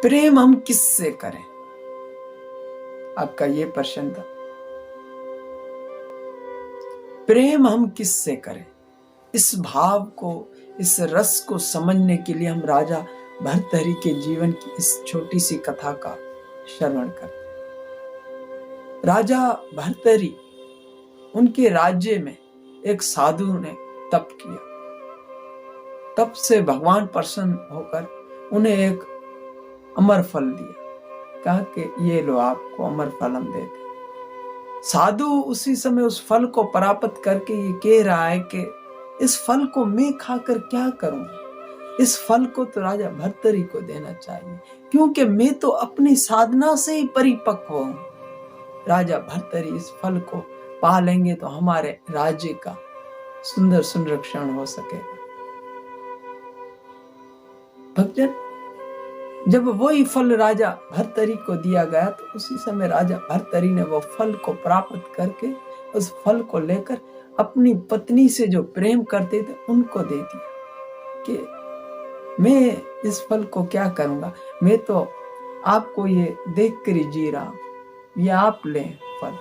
प्रेम हम किससे करें? आपका ये प्रश्न था। प्रेम हम किससे करें? इस भाव को, इस रस को समझने के लिए हम राजा भर्तहरि के जीवन की इस छोटी सी कथा का श्रवण करते हैं। राजा भर्तहरि, उनके राज्य में एक साधु ने तप किया। तप से भगवान प्रसन्न होकर उन्हें एक अमर फल दिया। कहा कि ये लो, आपको अमर फल हम देते। साधु उसी समय उस फल को प्राप्त करके ये कह रहा है कि इस फल को मैं खाकर क्या करूंगा? इस फल को तो राजा भर्तहरि को देना चाहिए, क्योंकि मैं तो अपनी साधना से ही परिपक्व हूं। राजा भर्तहरि इस फल को पा लेंगे तो हमारे राज्य का सुंदर संरक्षण हो सकेगा। भक्तजन, जब वही फल राजा भर्तहरि को दिया गया तो उसी समय राजा भर्तहरि ने वो फल को प्राप्त करके उस फल को लेकर अपनी पत्नी से जो प्रेम करते थे उनको दे दिया कि मैं इस फल को क्या करूंगा, मैं तो आपको ये देख कर ही जी रहा हूं, ये आप लें फल।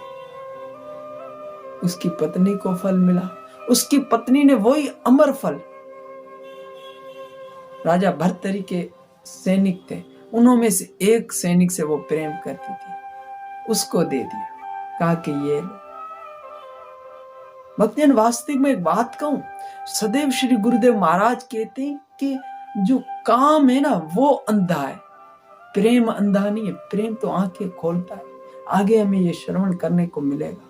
उसकी पत्नी को फल मिला। उसकी पत्नी ने वही अमर फल, राजा भर्तहरि के सैनिक थे, उन्होंने से एक सैनिक से वो प्रेम करती थी, उसको दे दिया। कहा कि ये लो। भक्तजन, वास्तविक में एक बात कहूं, सदैव श्री गुरुदेव महाराज कहते हैं कि जो काम है ना वो अंधा है, प्रेम अंधा नहीं है। प्रेम तो आंखें खोलता है। आगे हमें ये श्रवण करने को मिलेगा।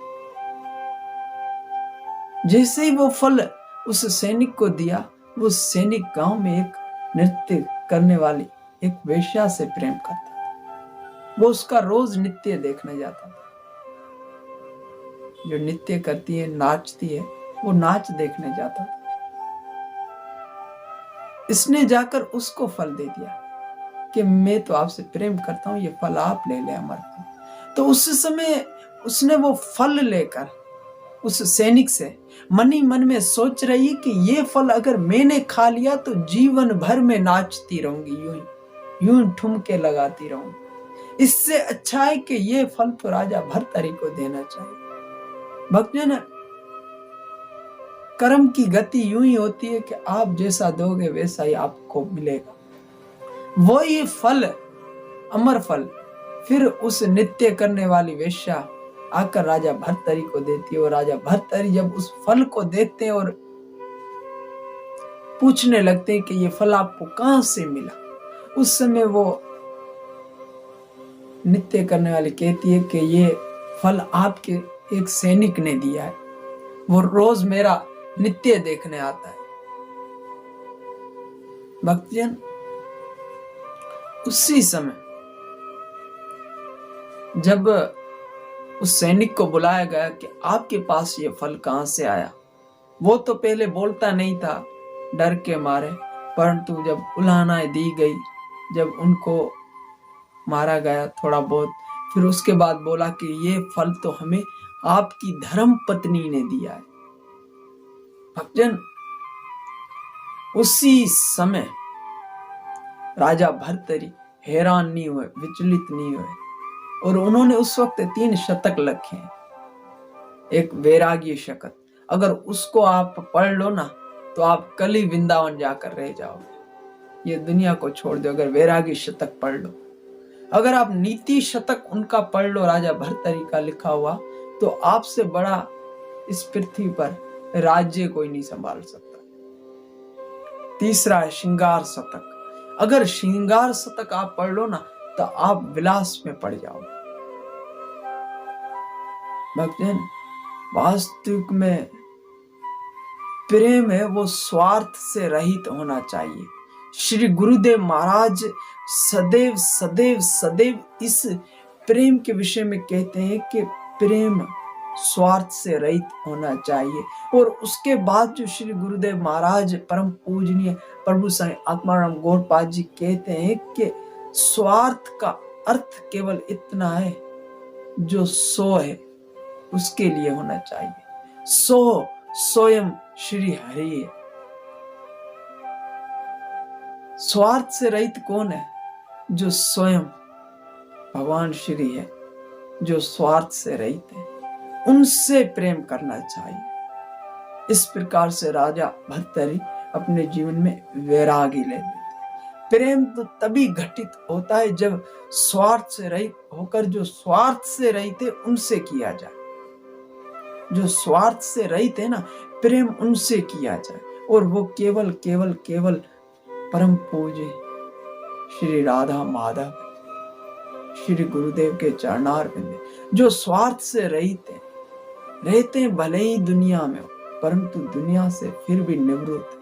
जैसे ही वो फल उस सैनिक को दिया, वो सैनिक गांव में एक नृत्य करने वाली एक वेश्या से प्रेम करता था। वो उसका रोज नृत्य देखने जाता था। जो नृत्य करती है, नाचती है, वो नाच देखने जाता था। इसने जाकर उसको फल दे दिया कि मैं तो आपसे प्रेम करता हूं, ये फल आप ले ले, अमर फल। तो उस समय उसने वो फल लेकर उस सैनिक से मन ही मन में सोच रही कि ये फल अगर मैंने खा लिया तो जीवन भर में नाचती रहूंगी, यूं ठुमके लगाती रहूंगी। इससे अच्छा है कि ये फल तो राजा भर्तहरि को देना चाहिए। भक्तजन, कर्म की गति यूं ही होती है कि आप जैसा दोगे वैसा ही आपको मिलेगा। वही फल, अमर फल, फिर उस नृत्य करने वाली वेश्या आकर राजा भर्तहरि को देती है। और राजा भर्तहरि जब उस फल को देखते हैं और पूछने लगते हैं कि ये फल आपको कहां से मिला, उस समय वो नृत्य करने वाली कहती है कि ये फल आपके एक सैनिक ने दिया है, वो रोज मेरा नृत्य देखने आता है। भक्तजन, उसी समय जब उस सैनिक को बुलाया गया कि आपके पास ये फल कहां से आया, वो तो पहले बोलता नहीं था डर के मारे, परंतु जब उलाहनाएं दी गई, जब उनको मारा गया थोड़ा बहुत, फिर उसके बाद बोला कि ये फल तो हमें आपकी धर्म पत्नी ने दिया है। भक्तजन, उसी समय राजा भर्तहरि हैरान नहीं हुए, विचलित नहीं हुए, और उन्होंने उस वक्त 3 शतक लिखे। एक वैराग्य शतक, अगर उसको आप पढ़ लो ना तो आप कल ही वृंदावन जाकर रह जाओगे, ये दुनिया को छोड़ दो अगर वैराग्य शतक पढ़ लो। अगर आप नीति शतक उनका पढ़ लो, राजा भर्तहरि का लिखा हुआ, तो आपसे बड़ा इस पृथ्वी पर राज्य कोई नहीं संभाल सकता। तीसरा है श्रृंगार शतक। अगर श्रृंगार शतक आप पढ़ लो ना तो आप विलास में पड़ जाओगे। भक्तजन, वास्तविक में प्रेम है वो स्वार्थ से रहित होना चाहिए। श्री गुरुदेव महाराज सदैव सदैव सदैव इस प्रेम के विषय में कहते हैं कि प्रेम स्वार्थ से रहित होना चाहिए। और उसके बाद जो श्री गुरुदेव महाराज परम पूजनीय प्रभु स्वामी आत्माराम गौड़पाद जी कहते हैं कि स्वार्थ का अर्थ केवल इतना है, जो सो है उसके लिए होना चाहिए। सो स्वयं श्री हरि है। स्वार्थ से रहित कौन है? जो स्वयं भगवान श्री है, जो स्वार्थ से रहित है, उनसे प्रेम करना चाहिए। इस प्रकार से राजा भर्तहरि अपने जीवन में वैरागी ले लेते। प्रेम तो तभी घटित होता है जब स्वार्थ से रहित होकर, जो स्वार्थ से रहित है उनसे किया जाए। जो स्वार्थ से रहित है ना, प्रेम उनसे किया जाए, और वो केवल केवल केवल परम पूज्य श्री राधा माधव, श्री गुरुदेव के चरणारविंद, जो स्वार्थ से रहित है, रहते भले ही दुनिया में हो, परंतु दुनिया से फिर भी निवृत्त,